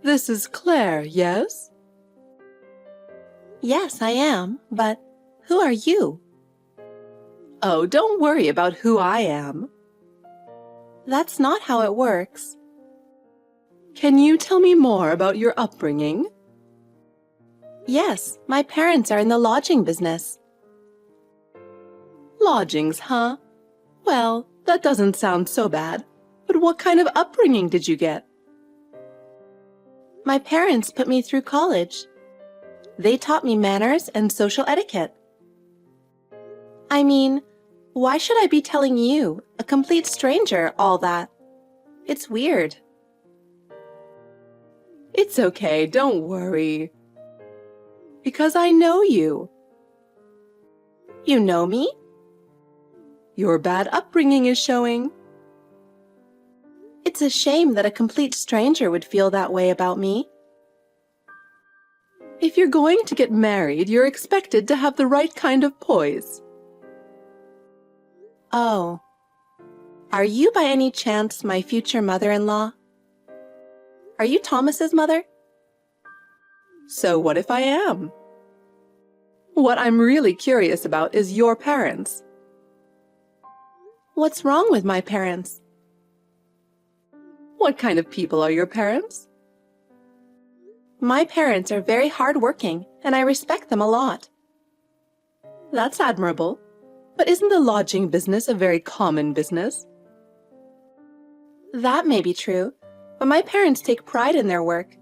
This is Claire, yes? Yes, I am, but who are you? Oh, don't worry about who I am. That's not how it works. Can you tell me more about your upbringing? Yes, my parents are in the lodging business. Lodgings, huh? Well, that doesn't sound so bad. But what kind of upbringing did you get? My parents put me through college. They taught me manners and social etiquette. I mean, why should I be telling you, a complete stranger, all that? It's weird. It's okay, don't worry. Because I know you. You know me? Your bad upbringing is showing. It's a shame that a complete stranger would feel that way about me. If you're going to get married, you're expected to have the right kind of poise. Oh. Are you by any chance my future mother-in-law? Are you Thomas's mother? So what if I am? What I'm really curious about is your parents. What's wrong with my parents? What kind of people are your parents? My parents are very hardworking, and I respect them a lot. That's admirable. But isn't the lodging business a very common business? That may be true, but my parents take pride in their work.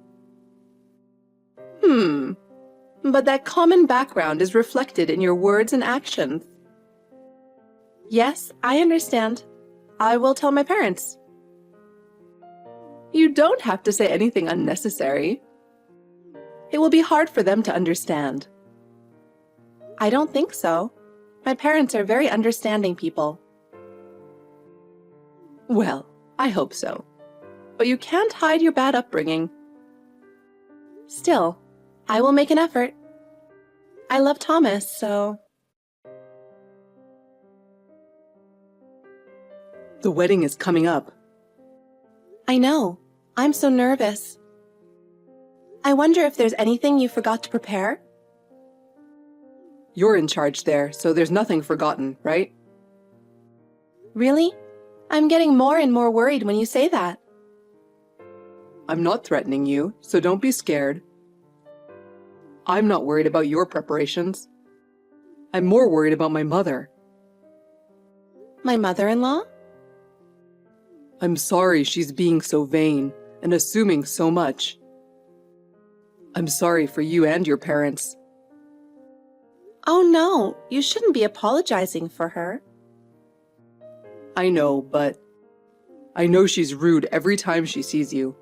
But that common background is reflected in your words and actions. Yes, I understand. I will tell my parents. You don't have to say anything unnecessary. It will be hard for them to understand. I don't think so. My parents are very understanding people. Well, I hope so. But you can't hide your bad upbringing. Still, I will make an effort. I love Thomas, so... The wedding is coming up. I know. I'm so nervous. I wonder if there's anything you forgot to prepare? You're in charge there, so there's nothing forgotten, right? Really? I'm getting more and more worried when you say that. I'm not threatening you, so don't be scared. I'm not worried about your preparations. I'm more worried about my mother. My mother-in-law? I'm sorry she's being so vain and assuming so much. I'm sorry for you and your parents. Oh no, you shouldn't be apologizing for her. I know, but I know she's rude every time she sees you.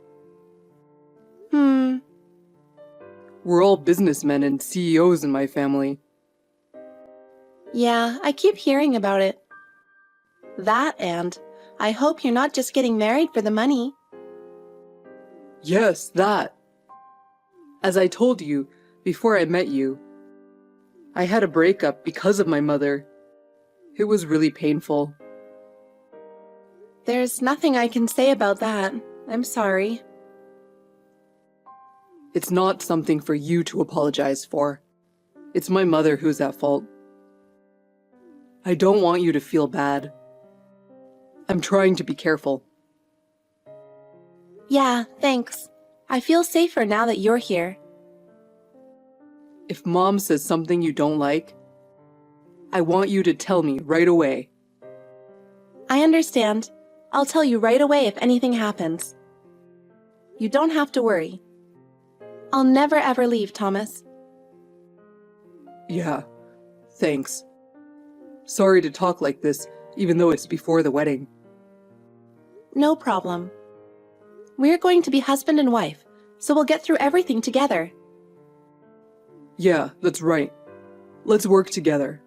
We're all businessmen and CEOs in my family. Yeah, I keep hearing about it. That and I hope you're not just getting married for the money. Yes, that. As I told you before I met you, I had a breakup because of my mother. It was really painful. There's nothing I can say about that. I'm sorry. It's not something for you to apologize for. It's my mother who's at fault. I don't want you to feel bad. I'm trying to be careful. Yeah, thanks. I feel safer now that you're here. If Mom says something you don't like, I want you to tell me right away. I understand. I'll tell you right away if anything happens. You don't have to worry. I'll never ever leave, Thomas. Yeah, thanks. Sorry to talk like this, even though it's before the wedding. No problem. We're going to be husband and wife, so we'll get through everything together. Yeah, that's right. Let's work together.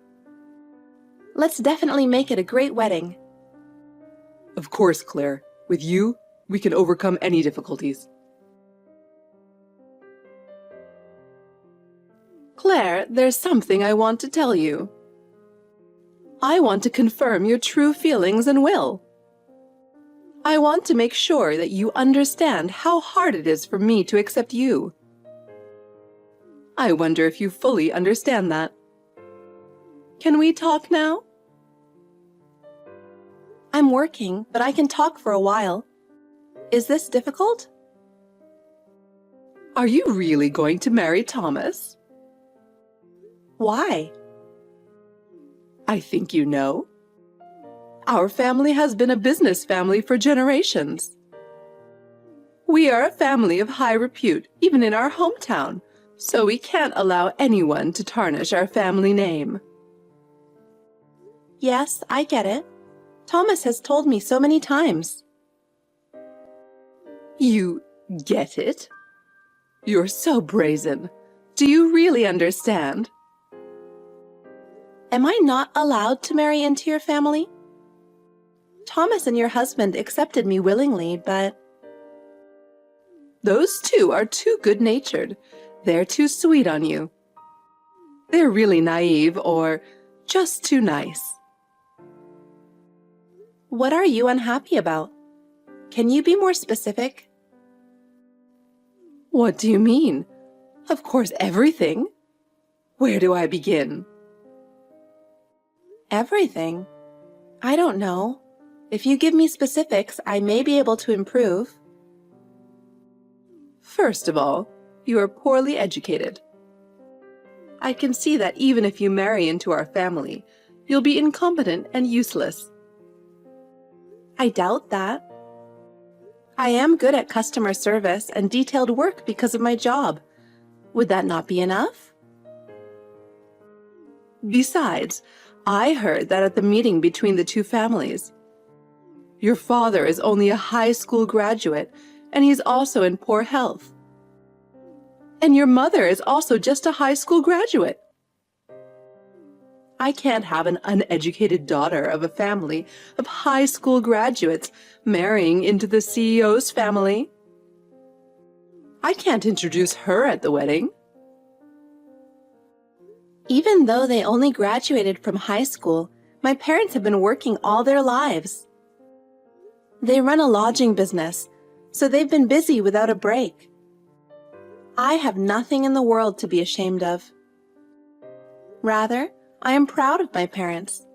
Let's definitely make it a great wedding. Of course, Claire. With you, we can overcome any difficulties. Claire, there's something I want to tell you. I want to confirm your true feelings and will. I want to make sure that you understand how hard it is for me to accept you. I wonder if you fully understand that. Can we talk now? I'm working, but I can talk for a while. Is this difficult? Are you really going to marry Thomas? Why? I think you know. Our family has been a business family for generations. We are a family of high repute, even in our hometown, so we can't allow anyone to tarnish our family name. Yes, I get it. Thomas has told me so many times. You get it? You're so brazen. Do you really understand? Am I not allowed to marry into your family? Thomas and your husband accepted me willingly, but... Those two are too good-natured. They're too sweet on you. They're really naive or just too nice. What are you unhappy about? Can you be more specific? What do you mean? Of course, everything. Where do I begin? Everything? I don't know. If you give me specifics, I may be able to improve. First of all, you are poorly educated. I can see that even if you marry into our family, you'll be incompetent and useless. I doubt that. I am good at customer service and detailed work because of my job. Would that not be enough? Besides, I heard that at the meeting between the two families, your father is only a high school graduate, and he's also in poor health. And your mother is also just a high school graduate. I can't have an uneducated daughter of a family of high school graduates marrying into the CEO's family. I can't introduce her at the wedding. Even though they only graduated from high school, my parents have been working all their lives. They run a lodging business, so they've been busy without a break. I have nothing in the world to be ashamed of. Rather, I am proud of my parents.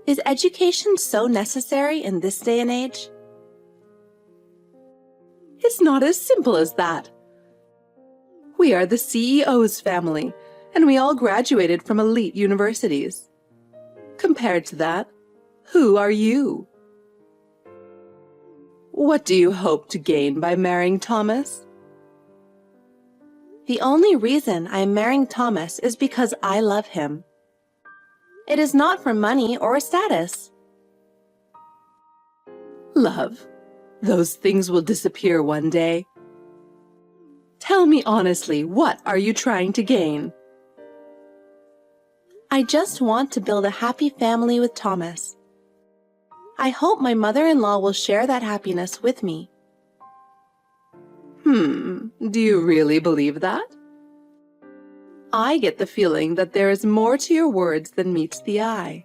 Is education so necessary in this day and age? It's not as simple as that. We are the CEO's family, and we all graduated from elite universities. Compared to that, who are you? What do you hope to gain by marrying Thomas? The only reason I am marrying Thomas is because I love him. It is not for money or status. Love, those things will disappear one day. Tell me honestly, what are you trying to gain? I just want to build a happy family with Thomas. I hope my mother-in-law will share that happiness with me. Do you really believe that? I get the feeling that there is more to your words than meets the eye.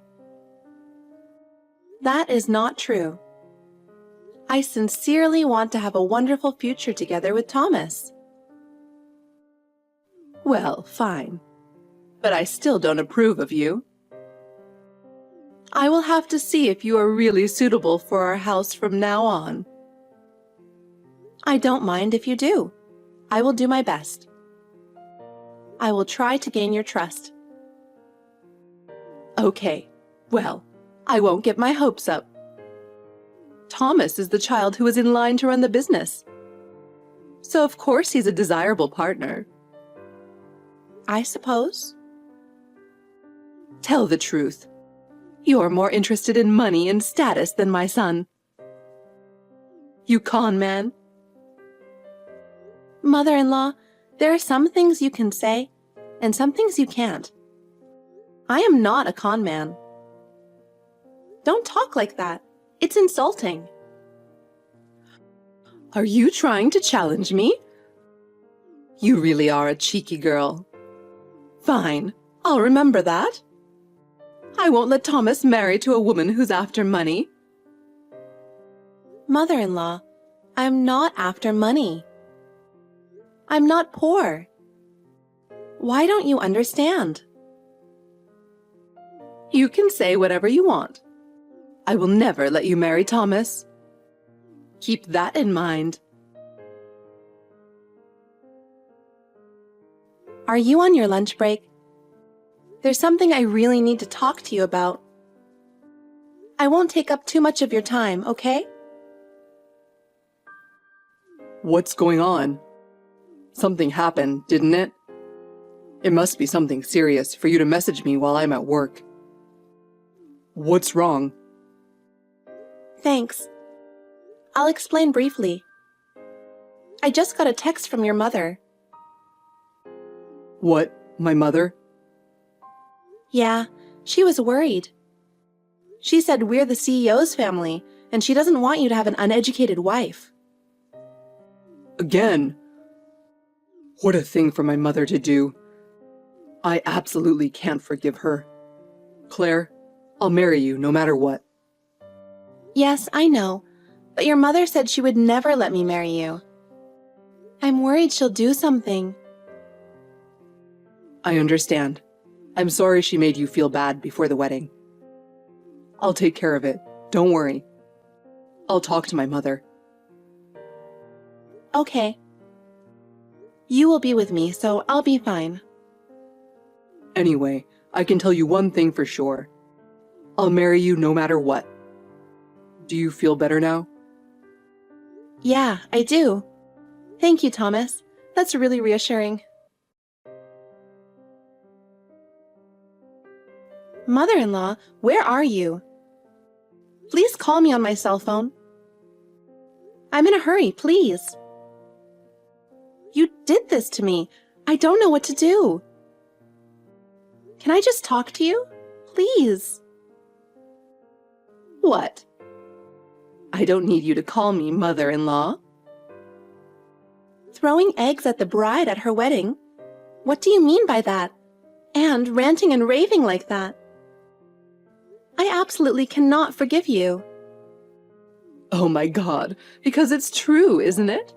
That is not true. I sincerely want to have a wonderful future together with Thomas. Well, fine. But I still don't approve of you. I will have to see if you are really suitable for our house from now on. I don't mind if you do. I will do my best. I will try to gain your trust. Okay, well, I won't get my hopes up. Thomas is the child who is in line to run the business. So of course he's a desirable partner. I suppose. Tell the truth. You're more interested in money and status than my son. You con man. Mother-in-law, there are some things you can say, and some things you can't. I am not a con man. Don't talk like that. It's insulting. Are you trying to challenge me? You really are a cheeky girl. Fine, I'll remember that. I won't let Thomas marry to a woman who's after money. Mother-in-law, I'm not after money. I'm not poor. Why don't you understand? You can say whatever you want. I will never let you marry Thomas. Keep that in mind. Are you on your lunch break? There's something I really need to talk to you about. I won't take up too much of your time, okay? What's going on? Something happened, didn't it? It must be something serious for you to message me while I'm at work. What's wrong? Thanks. I'll explain briefly. I just got a text from your mother. What, my mother? Yeah, she was worried. She said we're the CEO's family, and she doesn't want you to have an uneducated wife. Again? What a thing for my mother to do. I absolutely can't forgive her. Claire, I'll marry you no matter what. Yes, I know, but your mother said she would never let me marry you. I'm worried she'll do something. I understand. I'm sorry she made you feel bad before the wedding. I'll take care of it. Don't worry. I'll talk to my mother. Okay. You will be with me, so I'll be fine. Anyway, I can tell you one thing for sure. I'll marry you no matter what. Do you feel better now? Yeah, I do. Thank you, Thomas. That's really reassuring. Mother-in-law, where are you? Please call me on my cell phone. I'm in a hurry, please. You did this to me. I don't know what to do. Can I just talk to you? Please. What? I don't need you to call me mother-in-law. Throwing eggs at the bride at her wedding? What do you mean by that? And ranting and raving like that? I absolutely cannot forgive you. Oh my God, because it's true, isn't it?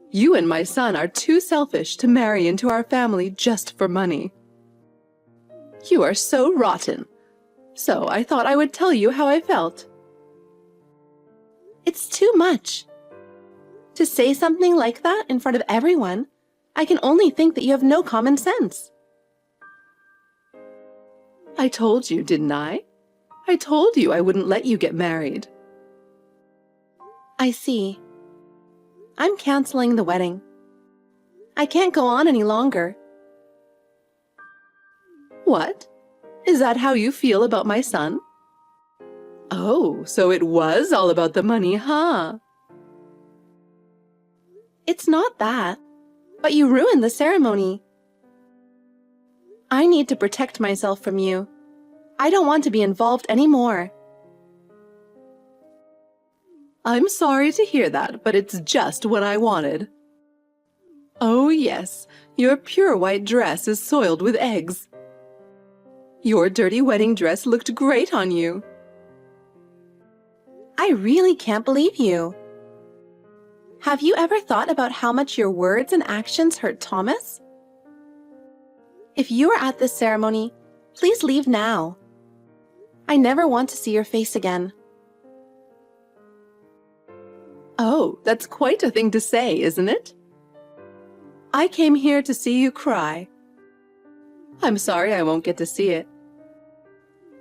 You and my son are too selfish to marry into our family just for money. You are so rotten. So I thought I would tell you how I felt. It's too much. To say something like that in front of everyone, I can only think that you have no common sense. I told you, didn't I? I told you I wouldn't let you get married. I see. I'm canceling the wedding. I can't go on any longer. What? Is that how you feel about my son? Oh, so it was all about the money, huh? It's not that, but you ruined the ceremony. I need to protect myself from you. I don't want to be involved anymore. I'm sorry to hear that, but it's just what I wanted. Oh yes, your pure white dress is soiled with eggs. Your dirty wedding dress looked great on you. I really can't believe you. Have you ever thought about how much your words and actions hurt Thomas? If you are at this ceremony, please leave now. I never want to see your face again. Oh, that's quite a thing to say, isn't it? I came here to see you cry. I'm sorry I won't get to see it.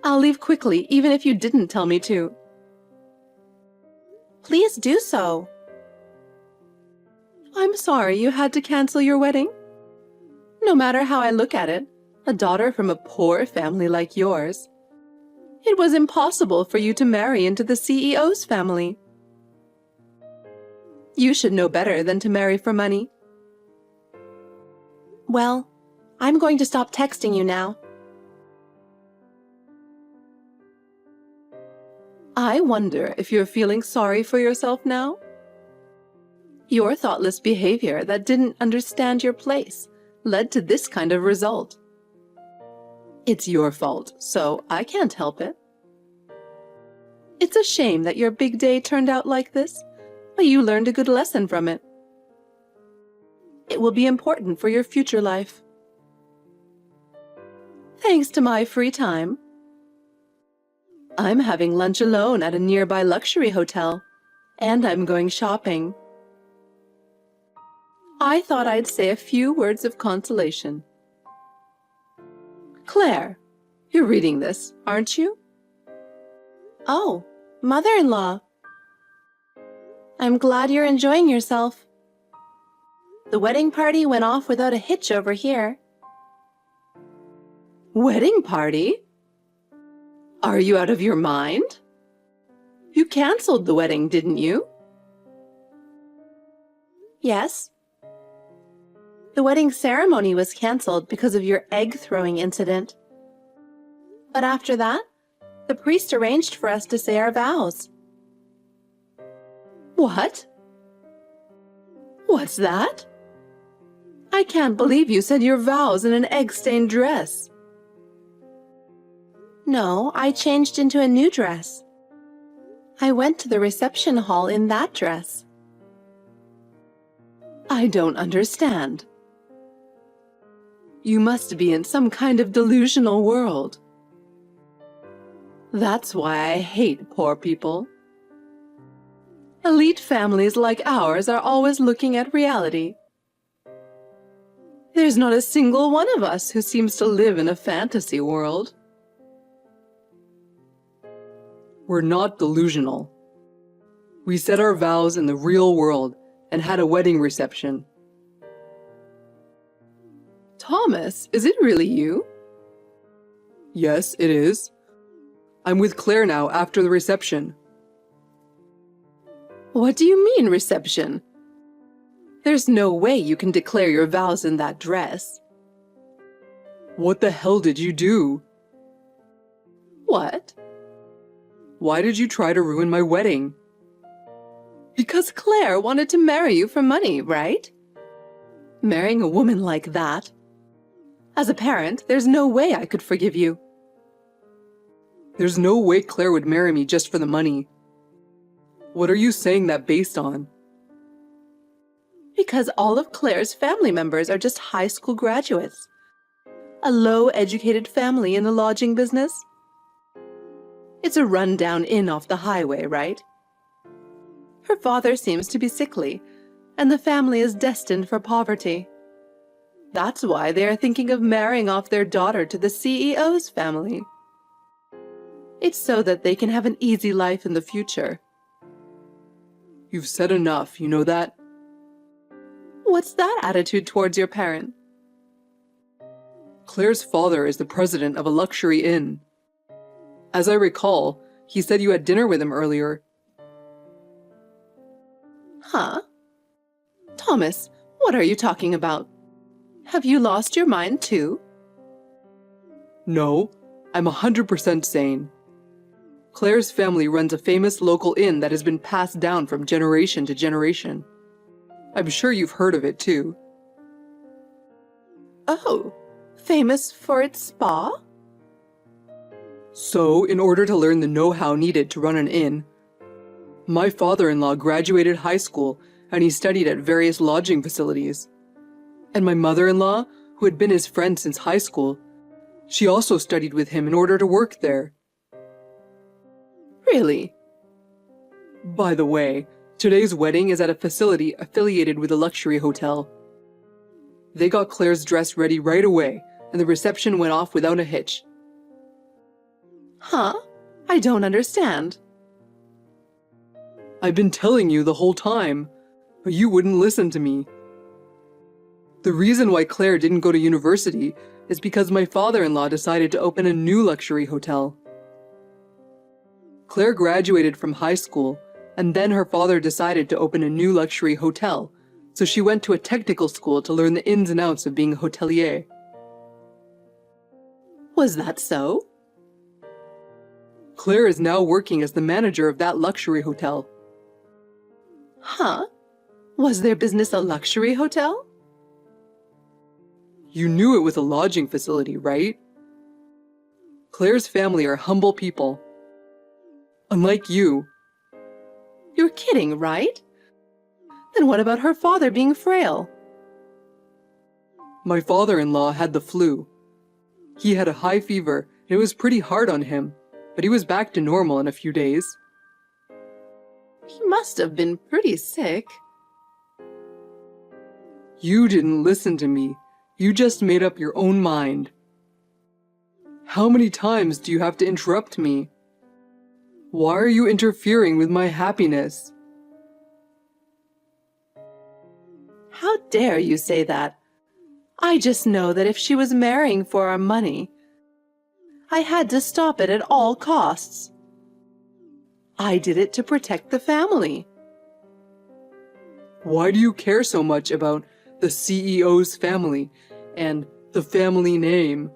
I'll leave quickly, even if you didn't tell me to. Please do so. I'm sorry you had to cancel your wedding. No matter how I look at it, a daughter from a poor family like yours, it was impossible for you to marry into the CEO's family. You should know better than to marry for money. Well, I'm going to stop texting you now. I wonder if you're feeling sorry for yourself now? Your thoughtless behavior that didn't understand your place led to this kind of result. It's your fault, so I can't help it. It's a shame that your big day turned out like this, but you learned a good lesson from it. It will be important for your future life. Thanks to my free time, I'm having lunch alone at a nearby luxury hotel, and I'm going shopping. I thought I'd say a few words of consolation. Claire, you're reading this, aren't you? Oh, mother-in-law. I'm glad you're enjoying yourself. The wedding party went off without a hitch over here. Wedding party? Are you out of your mind? You canceled the wedding, didn't you? Yes. The wedding ceremony was canceled because of your egg-throwing incident. But after that, the priest arranged for us to say our vows. What? What's that? I can't believe you said your vows in an egg-stained dress. No, I changed into a new dress. I went to the reception hall in that dress. I don't understand. You must be in some kind of delusional world. That's why I hate poor people. Elite families like ours are always looking at reality. There's not a single one of us who seems to live in a fantasy world. We're not delusional. We said our vows in the real world and had a wedding reception. Thomas, is it really you? Yes, it is. I'm with Claire now after the reception. What do you mean, reception? There's no way you can declare your vows in that dress. What the hell did you do? What? Why did you try to ruin my wedding? Because Claire wanted to marry you for money, right? Marrying a woman like that. As a parent, there's no way I could forgive you. There's no way Claire would marry me just for the money. What are you saying that based on? Because all of Claire's family members are just high school graduates. A low-educated family in the lodging business. It's a run-down inn off the highway, right? Her father seems to be sickly, and the family is destined for poverty. That's why they are thinking of marrying off their daughter to the CEO's family. It's so that they can have an easy life in the future. You've said enough, you know that? What's that attitude towards your parent? Claire's father is the president of a luxury inn. As I recall, he said you had dinner with him earlier. Huh? Thomas, what are you talking about? Have you lost your mind too? No, I'm 100% sane. Claire's family runs a famous local inn that has been passed down from generation to generation. I'm sure you've heard of it too. Oh, famous for its spa? So, in order to learn the know-how needed to run an inn, my father-in-law graduated high school and he studied at various lodging facilities. And my mother-in-law, who had been his friend since high school, she also studied with him in order to work there. Really? By the way, today's wedding is at a facility affiliated with a luxury hotel. They got Claire's dress ready right away, and the reception went off without a hitch. Huh? I don't understand. I've been telling you the whole time, but you wouldn't listen to me. The reason why Claire didn't go to university is because my father-in-law decided to open a new luxury hotel. Claire graduated from high school, and then her father decided to open a new luxury hotel, so she went to a technical school to learn the ins and outs of being a hotelier. Was that so? Claire is now working as the manager of that luxury hotel. Huh? Was their business a luxury hotel? You knew it was a lodging facility, right? Claire's family are humble people. unlike you. You're kidding, right? Then what about her father being frail? My father-in-law had the flu. He had a high fever, and it was pretty hard on him, but he was back to normal in a few days. He must have been pretty sick. You didn't listen to me. You just made up your own mind. How many times do you have to interrupt me? Why are you interfering with my happiness? How dare you say that? I just know that if she was marrying for our money, I had to stop it at all costs. I did it to protect the family. Why do you care so much about the CEO's family and the family name?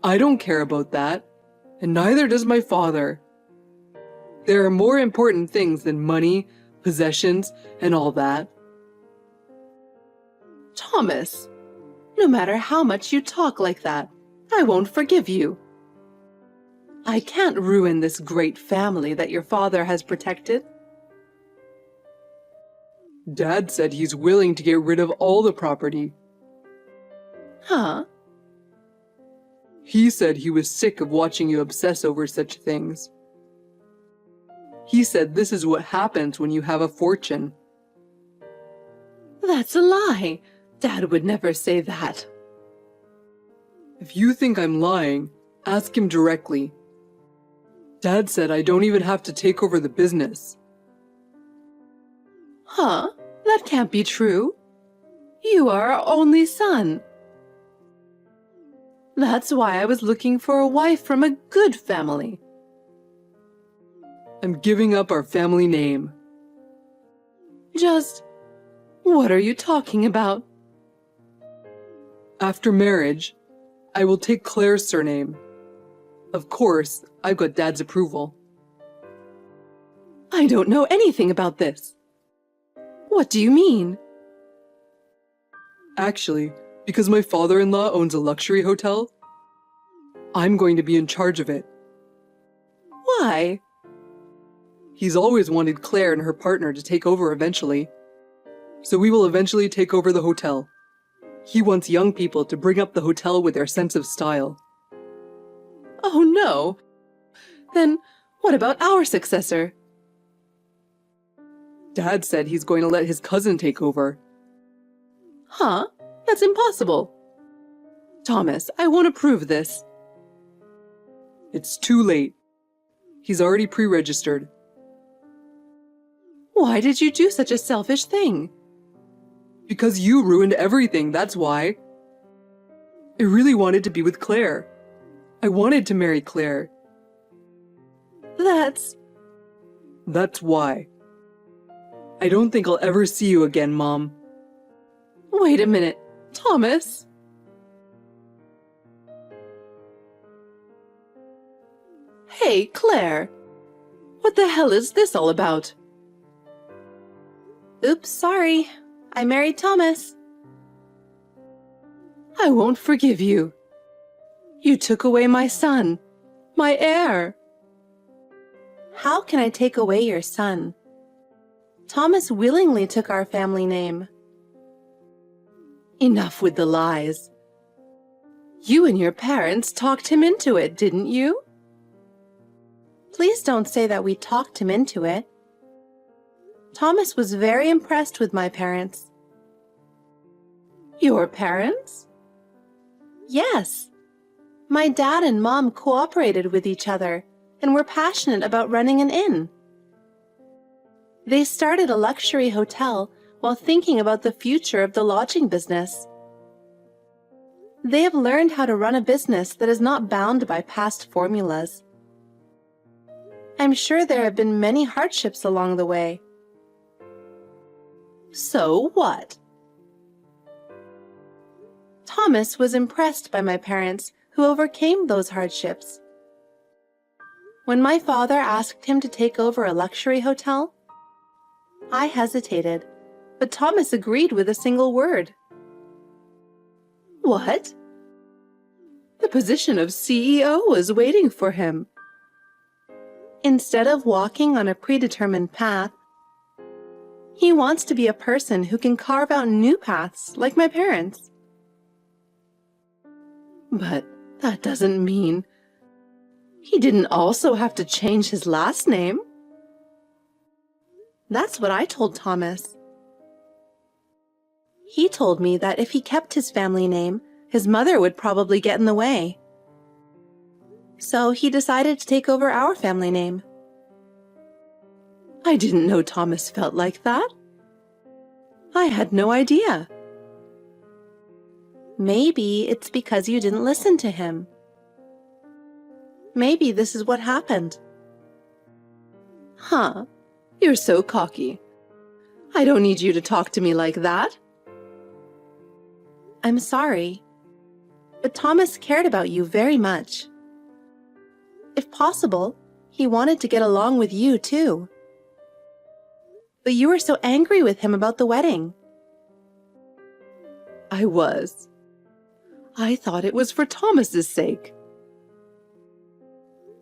I don't care about that, and neither does my father. There are more important things than money, possessions, and all that. Thomas, no matter how much you talk like that, I won't forgive you. I can't ruin this great family that your father has protected. Dad said he's willing to get rid of all the property. Huh? He said he was sick of watching you obsess over such things. He said this is what happens when you have a fortune. That's a lie. Dad would never say that. If you think I'm lying, ask him directly. Dad said I don't even have to take over the business. Huh? That can't be true. You are our only son. That's why I was looking for a wife from a good family. I'm giving up our family name. What are you talking about? After marriage, I will take Claire's surname. Of course, I've got Dad's approval. I don't know anything about this. What do you mean? Actually, because my father-in-law owns a luxury hotel, I'm going to be in charge of it. Why? He's always wanted Claire and her partner to take over eventually. So we will eventually take over the hotel. He wants young people to bring up the hotel with their sense of style. Oh no. Then what about our successor? Dad said he's going to let his cousin take over. Huh? That's impossible. Thomas, I won't approve this. It's too late. He's already pre-registered. Why did you do such a selfish thing? Because you ruined everything, that's why. I really wanted to be with Claire. I wanted to marry Claire. That's why. I don't think I'll ever see you again, Mom. Wait a minute, Thomas. Hey, Claire. What the hell is this all about? Oops, sorry. I married Thomas. I won't forgive you. You took away my son, my heir. How can I take away your son? Thomas willingly took our family name. Enough with the lies. You and your parents talked him into it, didn't you? Please don't say that we talked him into it. Thomas was very impressed with my parents. Your parents? Yes. My dad and mom cooperated with each other and were passionate about running an inn. They started a luxury hotel while thinking about the future of the lodging business. They have learned how to run a business that is not bound by past formulas. I'm sure there have been many hardships along the way. So what? Thomas was impressed by my parents who overcame those hardships. When my father asked him to take over a luxury hotel, I hesitated, but Thomas agreed with a single word. What? The position of CEO was waiting for him. Instead of walking on a predetermined path, he wants to be a person who can carve out new paths like my parents. But that doesn't mean he didn't also have to change his last name. That's what I told Thomas. He told me that if he kept his family name, his mother would probably get in the way. So he decided to take over our family name. I didn't know Thomas felt like that. I had no idea. Maybe it's because you didn't listen to him. Maybe this is what happened. Huh, you're so cocky. I don't need you to talk to me like that. I'm sorry, but Thomas cared about you very much. If possible, he wanted to get along with you too. But you were so angry with him about the wedding. I was. I thought it was for Thomas's sake.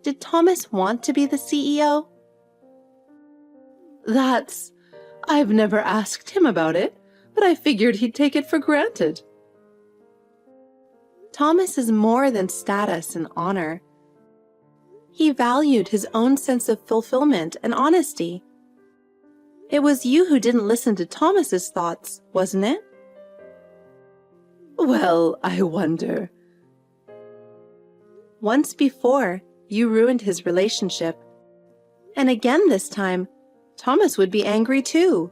Did Thomas want to be the CEO? I've never asked him about it, but I figured he'd take it for granted. Thomas is more than status and honor. He valued his own sense of fulfillment and honesty. It was you who didn't listen to Thomas's thoughts, wasn't it? Well, I wonder. Once before, you ruined his relationship. And again this time, Thomas would be angry too.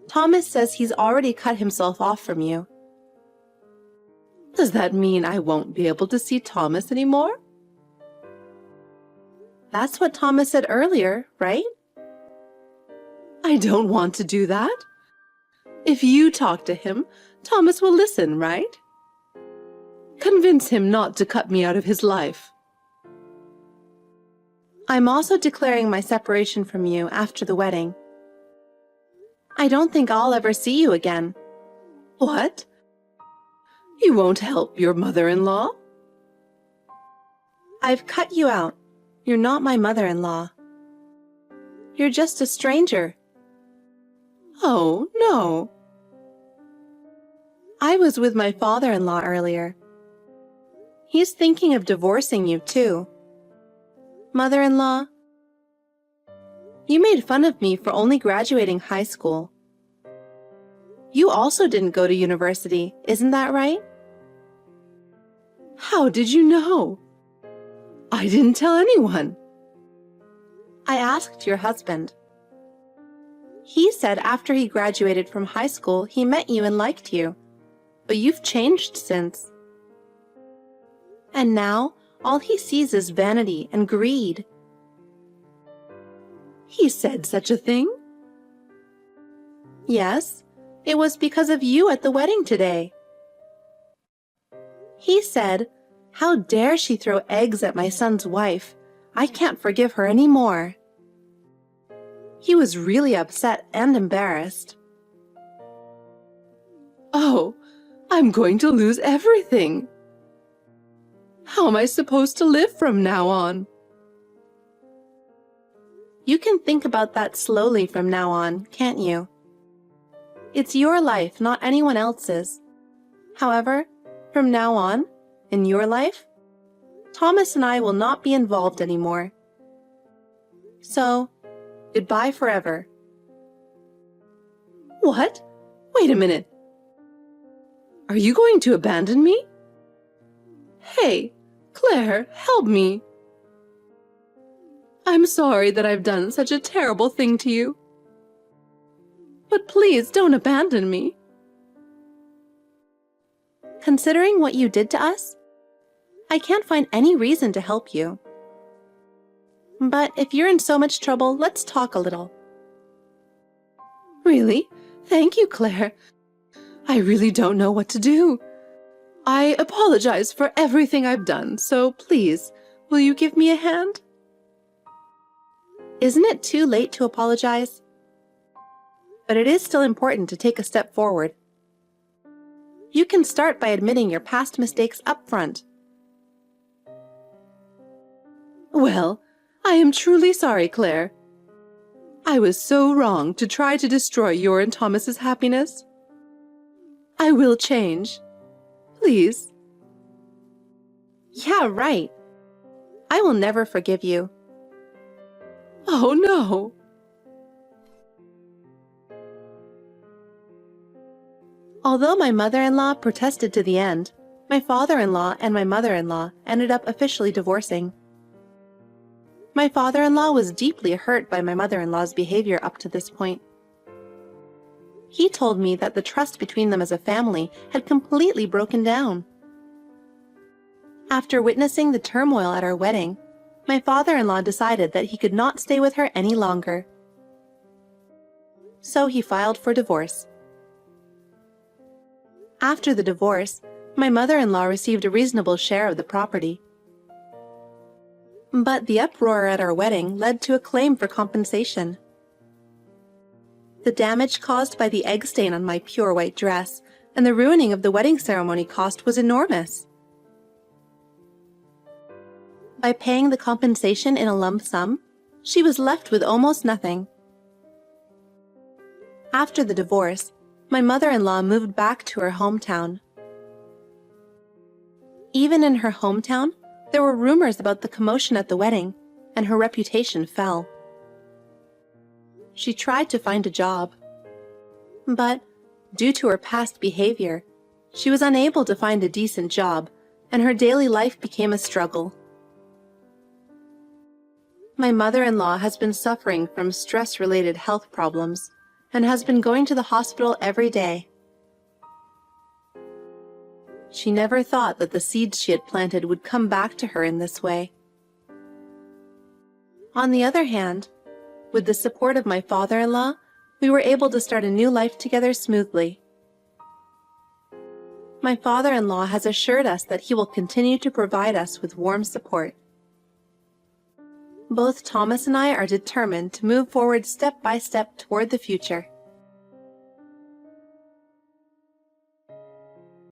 Thomas says he's already cut himself off from you. Does that mean I won't be able to see Thomas anymore? That's what Thomas said earlier, right? I don't want to do that. If you talk to him, Thomas will listen, right? Convince him not to cut me out of his life. I'm also declaring my separation from you after the wedding. I don't think I'll ever see you again. What? You won't help your mother-in-law? I've cut you out. You're not my mother-in-law. You're just a stranger. Oh, no. I was with my father-in-law earlier. He's thinking of divorcing you, too. Mother-in-law, you made fun of me for only graduating high school. You also didn't go to university, isn't that right? How did you know? I didn't tell anyone. I asked your husband. He said after he graduated from high school, he met you and liked you. But you've changed since. And now, all he sees is vanity and greed. He said such a thing? Yes, it was because of you at the wedding today. He said, "How dare she throw eggs at my son's wife? I can't forgive her anymore." He was really upset and embarrassed. Oh, I'm going to lose everything. How am I supposed to live from now on? You can think about that slowly from now on, can't you? It's your life, not anyone else's. However, from now on, in your life, Thomas and I will not be involved anymore. So, goodbye forever. What? Wait a minute. Are you going to abandon me? Hey, Claire, help me. I'm sorry that I've done such a terrible thing to you. But please don't abandon me. Considering what you did to us, I can't find any reason to help you. But if you're in so much trouble, let's talk a little. Really? Thank you, Claire. I really don't know what to do. I apologize for everything I've done, so please, will you give me a hand? Isn't it too late to apologize? But it is still important to take a step forward. You can start by admitting your past mistakes up front. Well, I am truly sorry, Claire. I was so wrong to try to destroy your and Thomas's happiness. I will change. Please. Yeah, right. I will never forgive you. Oh, no. Although my mother-in-law protested to the end, my father-in-law and my mother-in-law ended up officially divorcing. My father-in-law was deeply hurt by my mother-in-law's behavior up to this point. He told me that the trust between them as a family had completely broken down. After witnessing the turmoil at our wedding, my father-in-law decided that he could not stay with her any longer. So he filed for divorce. After the divorce, my mother-in-law received a reasonable share of the property. But the uproar at our wedding led to a claim for compensation. The damage caused by the egg stain on my pure white dress and the ruining of the wedding ceremony cost was enormous. By paying the compensation in a lump sum, she was left with almost nothing. After the divorce, my mother-in-law moved back to her hometown. Even in her hometown, there were rumors about the commotion at the wedding, and her reputation fell. She tried to find a job, but due to her past behavior, she was unable to find a decent job, and her daily life became a struggle. My mother-in-law has been suffering from stress-related health problems and has been going to the hospital every day. She never thought that the seeds she had planted would come back to her in this way. On the other hand, with the support of my father-in-law, we were able to start a new life together smoothly. My father-in-law has assured us that he will continue to provide us with warm support. Both Thomas and I are determined to move forward step by step toward the future.